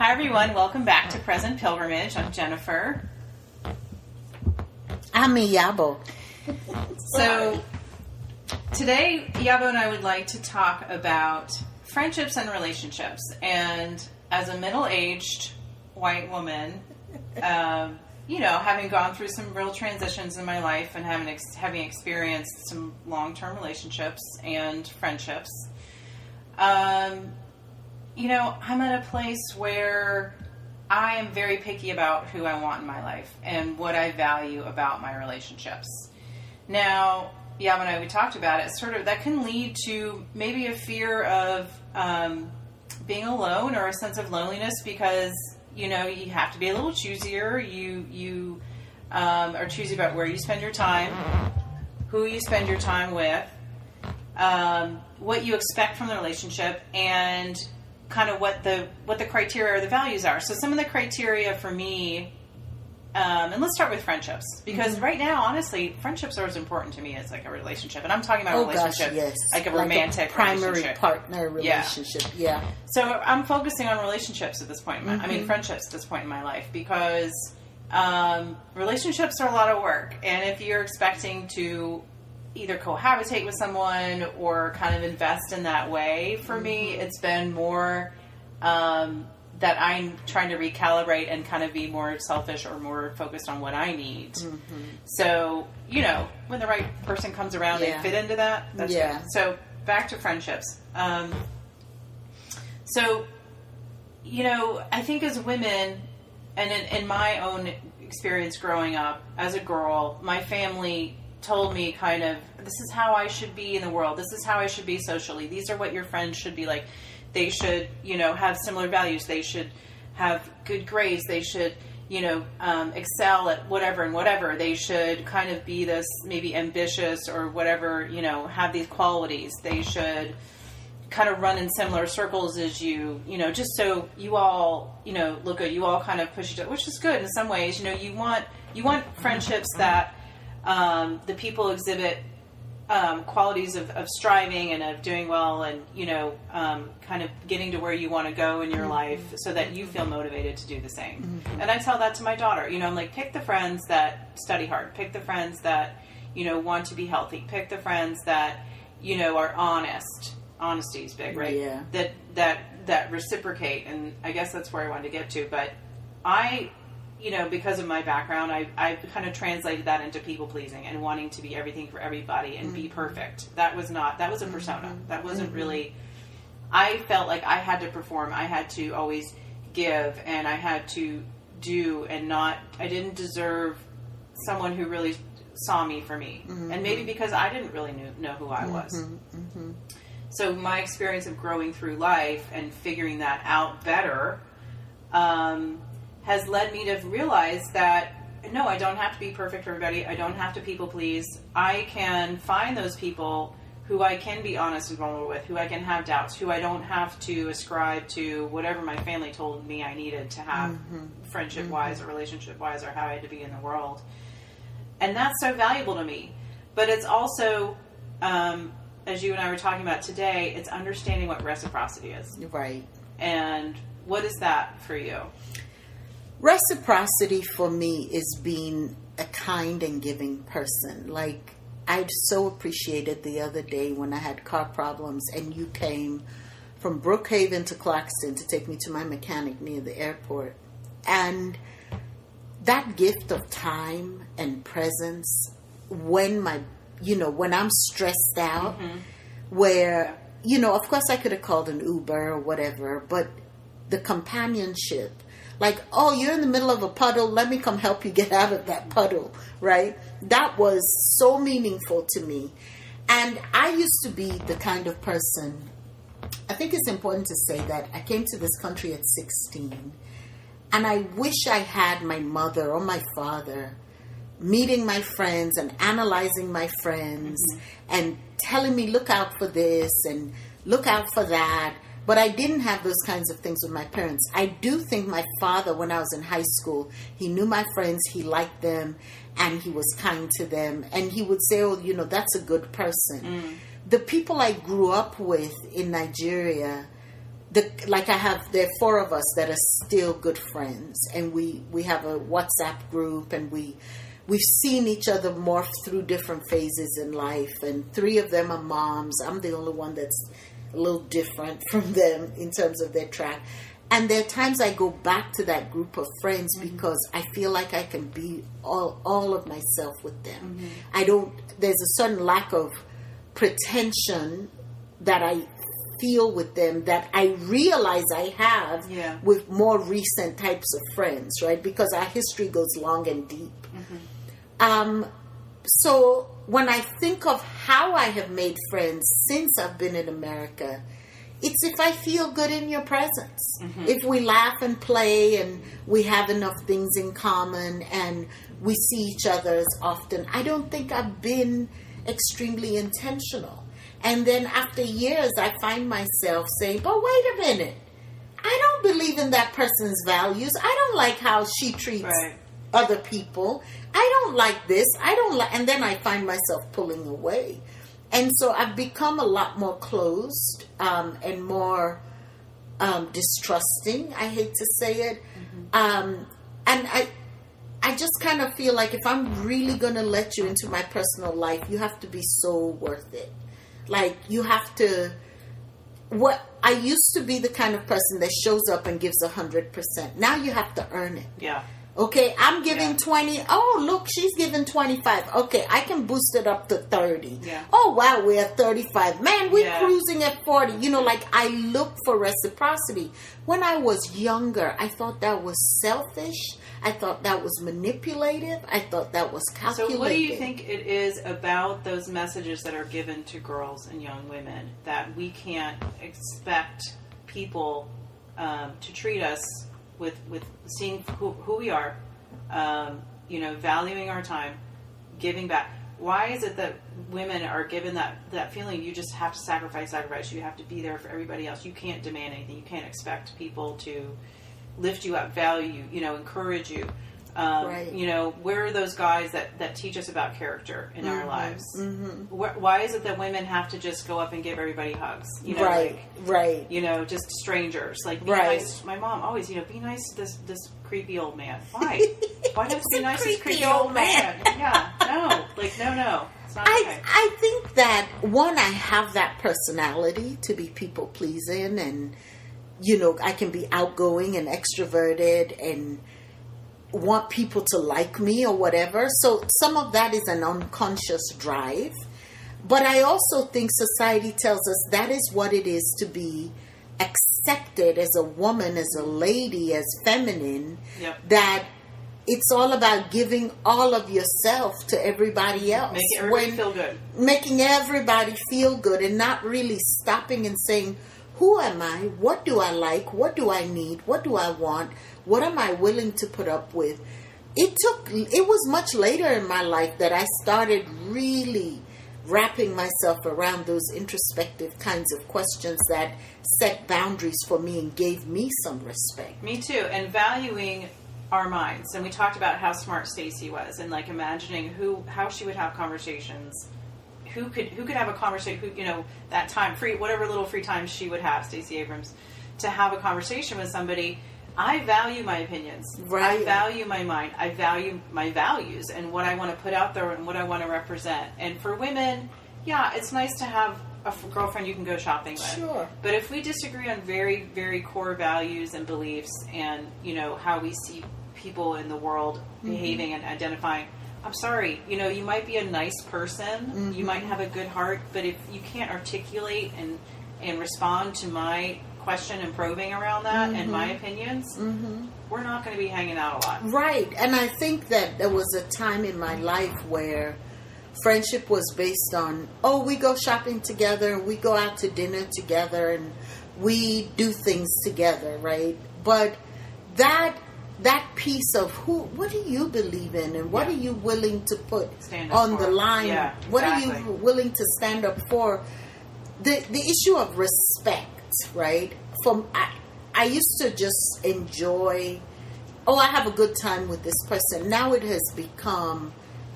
Hi everyone, welcome back to Present Pilgrimage. I'm Jennifer. I'm Iyabo. So today, Iyabo and I would like to talk about friendships and relationships. And as a middle-aged white woman, having gone through some real transitions in my life and having experienced some long-term relationships and friendships, I'm at a place where I am very picky about who I want in my life and what I value about my relationships. Now, Iyabo and I, we talked about it, sort of that can lead to maybe a fear of being alone or a sense of loneliness because, you have to be a little choosier. You are choosy about where you spend your time, who you spend your time with, what you expect from the relationship, and kind of what the criteria or the values are. So some of the criteria for me, and let's start with friendships, because right now, honestly, friendships are as important to me as like a relationship. And I'm talking about a relationship, yes. like a romantic primary partner relationship. Yeah. So I'm focusing on relationships at this point. Friendships at this point in my life, because relationships are a lot of work. And if you're expecting to either cohabitate with someone or kind of invest in that way, for me, it's been more that I'm trying to recalibrate and kind of be more selfish or more focused on what I need. So, when the right person comes around, they fit into that. That's good. So back to friendships. I think as women, and in my own experience growing up as a girl, my family told me kind of, this is how I should be in the world. This is how I should be socially. These are what your friends should be like. They should, have similar values. They should have good grades. They should, excel at whatever and whatever. They should kind of be this maybe ambitious or whatever, have these qualities. They should kind of run in similar circles as you, just so you all, look good. You all kind of push each other, which is good in some ways. You want friendships that the people exhibit qualities of striving and of doing well and, kind of getting to where you want to go in your life so that you feel motivated to do the same. And I tell that to my daughter, I'm like, pick the friends that study hard, pick the friends that, want to be healthy, pick the friends that, are honest. Honesty is big, right? Yeah. That reciprocate. And I guess that's where I wanted to get to. But because of my background, I kind of translated that into people pleasing and wanting to be everything for everybody and be perfect. That was a persona. That wasn't really, I felt like I had to perform. I had to always give and I had to do I didn't deserve someone who really saw me for me. And maybe because I didn't really know who I was. So my experience of growing through life and figuring that out better, has led me to realize that, no, I don't have to be perfect for everybody. I don't have to people please. I can find those people who I can be honest and vulnerable with, who I can have doubts, who I don't have to ascribe to whatever my family told me I needed to have friendship-wise or relationship-wise or how I had to be in the world. And that's so valuable to me. But it's also, as you and I were talking about today, it's understanding what reciprocity is. Right. And what is that for you? Reciprocity for me is being a kind and giving person. Like, I so appreciated the other day when I had car problems and you came from Brookhaven to Claxton to take me to my mechanic near the airport. And that gift of time and presence when when I'm stressed out, where, of course I could have called an Uber or whatever, but the companionship, like, oh, you're in the middle of a puddle, let me come help you get out of that puddle, right? That was so meaningful to me. And I used to be the kind of person, I think it's important to say that I came to this country at 16, and I wish I had my mother or my father meeting my friends and analyzing my friends and telling me, look out for this and look out for that. But I didn't have those kinds of things with my parents. I do think my father, when I was in high school, he knew my friends, he liked them, and he was kind to them. And he would say, oh, that's a good person. The people I grew up with in Nigeria, there are 4 of us that are still good friends, and we have a WhatsApp group, and we've seen each other morph through different phases in life, and 3 of them are moms. I'm the only one that's a little different from them in terms of their track. And there are times I go back to that group of friends because I feel like I can be all of myself with them. There's a certain lack of pretension that I feel with them that I realize I have with more recent types of friends, right? Because our history goes long and deep. So when I think of how I have made friends since I've been in America, it's if I feel good in your presence. If we laugh and play and we have enough things in common and we see each other as often. I don't think I've been extremely intentional. And then after years, I find myself saying, but wait a minute. I don't believe in that person's values. I don't like how she treats other people. I don't like this. And then I find myself pulling away. And so I've become a lot more closed and more distrusting. I hate to say it. And I just kind of feel like if I'm really going to let you into my personal life, you have to be so worth it. Like, you have to... I used to be the kind of person that shows up and gives 100%. Now you have to earn it. Yeah. Okay, I'm giving 20. Oh, look, she's giving 25. Okay, I can boost it up to 30. Yeah. Oh, wow, we're at 35. Man, we're cruising at 40. You know, like, I look for reciprocity. When I was younger, I thought that was selfish. I thought that was manipulative. I thought that was calculated. So what do you think it is about those messages that are given to girls and young women that we can't expect people to treat us with seeing who we are, valuing our time, giving back? Why is it that women are given that feeling you just have to sacrifice, you have to be there for everybody else, you can't demand anything, you can't expect people to lift you up, value you, encourage you. Where are those guys that teach us about character in our lives? Why is it that women have to just go up and give everybody hugs? Just strangers. Like, be nice. My mom always, be nice to this creepy old man. Why? Why not be nice to this creepy old man? Yeah, no. Like, no. It's not okay. I think that, one, I have that personality to be people pleasing, and I can be outgoing and extroverted and want people to like me or whatever. So some of that is an unconscious drive. But I also think society tells us that is what it is to be accepted as a woman, as a lady, as feminine. That it's all about giving all of yourself to everybody else. Making everybody feel good. Making everybody feel good and not really stopping and saying, who am I? What do I like? What do I need? What do I want? What am I willing to put up with? It was much later in my life that I started really wrapping myself around those introspective kinds of questions that set boundaries for me and gave me some respect. Me too. And valuing our minds. And we talked about how smart Stacey was, and like imagining how she would have conversations. Who could have a conversation, that time, whatever little free time she would have, Stacey Abrams, to have a conversation with somebody. I value my opinions. Right. I value my mind. I value my values and what I want to put out there and what I want to represent. And for women, it's nice to have a girlfriend you can go shopping with. Sure. But if we disagree on very, very core values and beliefs and, how we see people in the world behaving and identifying, I'm sorry, you might be a nice person, you might have a good heart, but if you can't articulate and respond to my question and probing around that and my opinions, we're not going to be hanging out a lot. Right. And I think that there was a time in my life where friendship was based on, we go shopping together, we go out to dinner together, and we do things together, right? But that piece of what do you believe in and what are you willing to put on the line? Yeah, what are you willing to stand up for? The issue of respect, right? I used to just enjoy, I have a good time with this person. Now it has become,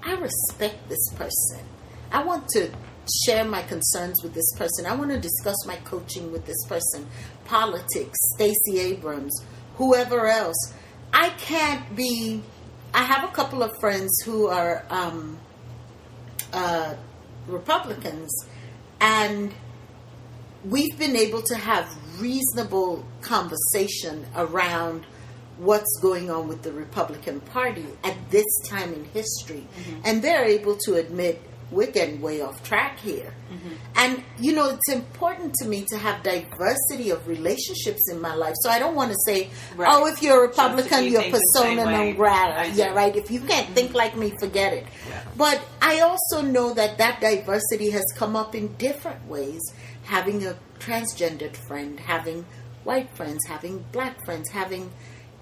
I respect this person. I want to share my concerns with this person. I want to discuss my coaching with this person. Politics, Stacey Abrams, whoever else. I have a couple of friends who are Republicans, and we've been able to have reasonable conversation around what's going on with the Republican Party at this time in history. Mm-hmm. And they're able to admit we're getting way off track here. Mm-hmm. And, it's important to me to have diversity of relationships in my life. So I don't want to say, if you're a Republican, you're persona non grata. Yeah, right. If you can't think like me, forget it. Yeah. But I also know that diversity has come up in different ways. Having a transgendered friend, having white friends, having black friends, having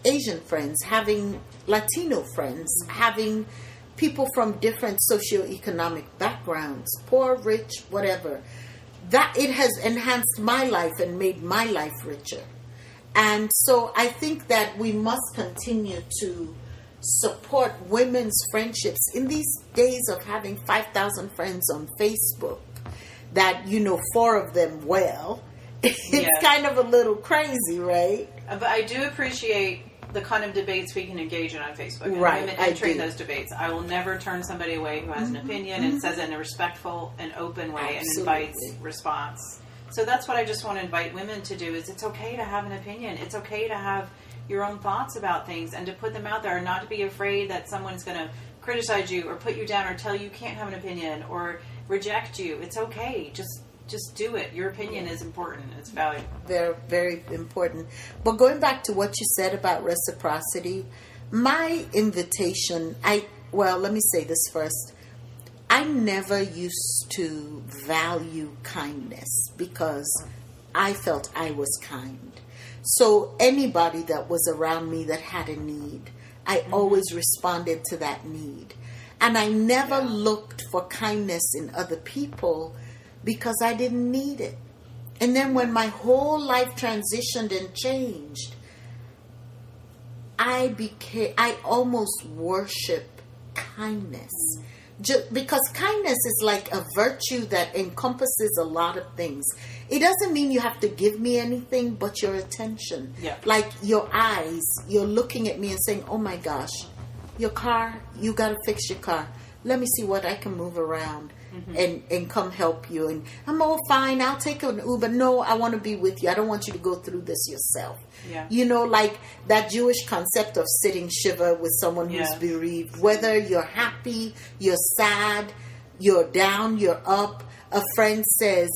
Asian friends, having Latino friends, having people from different socioeconomic backgrounds, poor, rich, whatever. That it has enhanced my life and made my life richer. And so I think that we must continue to support women's friendships in these days of having 5,000 friends on Facebook that 4 of them well. It's kind of a little crazy, right? But I do appreciate the kind of debates we can engage in on Facebook. And right. I'm entering those debates. I will never turn somebody away who has an opinion and says it in a respectful and open way. Absolutely. And invites response. So that's what I just want to invite women to do is it's okay to have an opinion. It's okay to have your own thoughts about things and to put them out there and not to be afraid that someone's going to criticize you or put you down or tell you can't have an opinion or reject you. It's okay. Just do it. Your opinion is important. It's valuable. Very, very important. But going back to what you said about reciprocity, my invitation, let me say this first. I never used to value kindness because I felt I was kind. So anybody that was around me that had a need, I always responded to that need. And I never looked for kindness in other people because I didn't need it. And then when my whole life transitioned and changed, I almost worship kindness. Because kindness is like a virtue that encompasses a lot of things. It doesn't mean you have to give me anything but your attention. Yeah. Like your eyes, you're looking at me and saying, oh my gosh, your car, you got to fix your car. Let me see what I can move around. And come help you. And I'm all fine. I'll take an Uber. No, I want to be with you. I don't want you to go through this yourself. Yeah. Like that Jewish concept of sitting shiva with someone who's bereaved. Whether you're happy, you're sad, you're down, you're up. A friend says,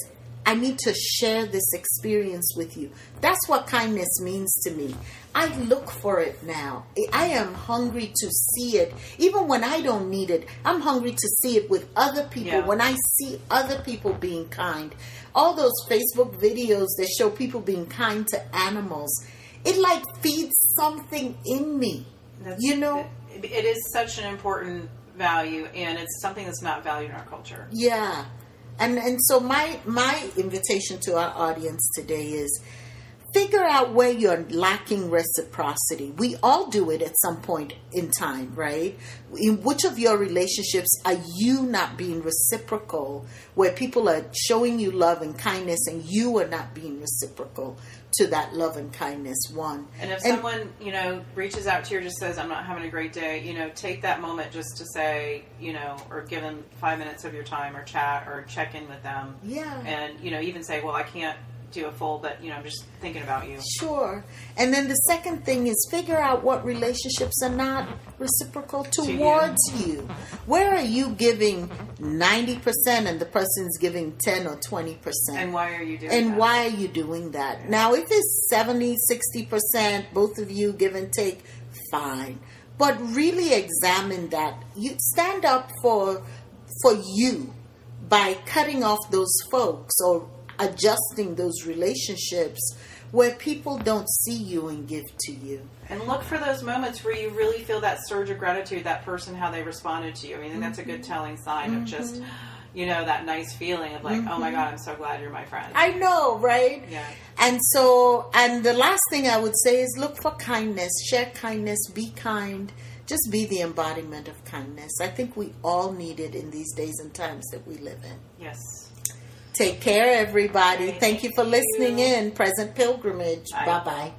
I need to share this experience with you. That's what kindness means to me. I look for it now. I am hungry to see it. Even when I don't need it, I'm hungry to see it with other people. Yeah. When I see other people being kind, all those Facebook videos that show people being kind to animals, it like feeds something in me. It is such an important value, and it's something that's not valued in our culture. Yeah. And so my invitation to our audience today is figure out where you're lacking reciprocity. We all do it at some point in time, right? In which of your relationships are you not being reciprocal, where people are showing you love and kindness and you are not being reciprocal to that love and kindness, one. And if someone, reaches out to you or just says, I'm not having a great day, take that moment just to say, or give them 5 minutes of your time or chat or check in with them. Yeah. And, even say, well, I can't do a full, but I'm just thinking about you. Sure. And then the second thing is figure out what relationships are not reciprocal towards you. Where are you giving 90% and the person's giving 10 or 20%? And why are you doing that? And why are you doing that? Now, if it's 70, 60%, both of you give and take, fine. But really examine that. You stand up for you by cutting off those folks or adjusting those relationships where people don't see you and give to you. And look for those moments where you really feel that surge of gratitude, that person, how they responded to you. I mean, that's a good telling sign of just, that nice feeling of like, oh my God, I'm so glad you're my friend. I know, right? Yeah. And the last thing I would say is look for kindness, share kindness, be kind. Just be the embodiment of kindness. I think we all need it in these days and times that we live in. Yes. Take care, everybody. Okay, Thank you for thank listening you. in. Present Pilgrimage. Bye. Bye-bye.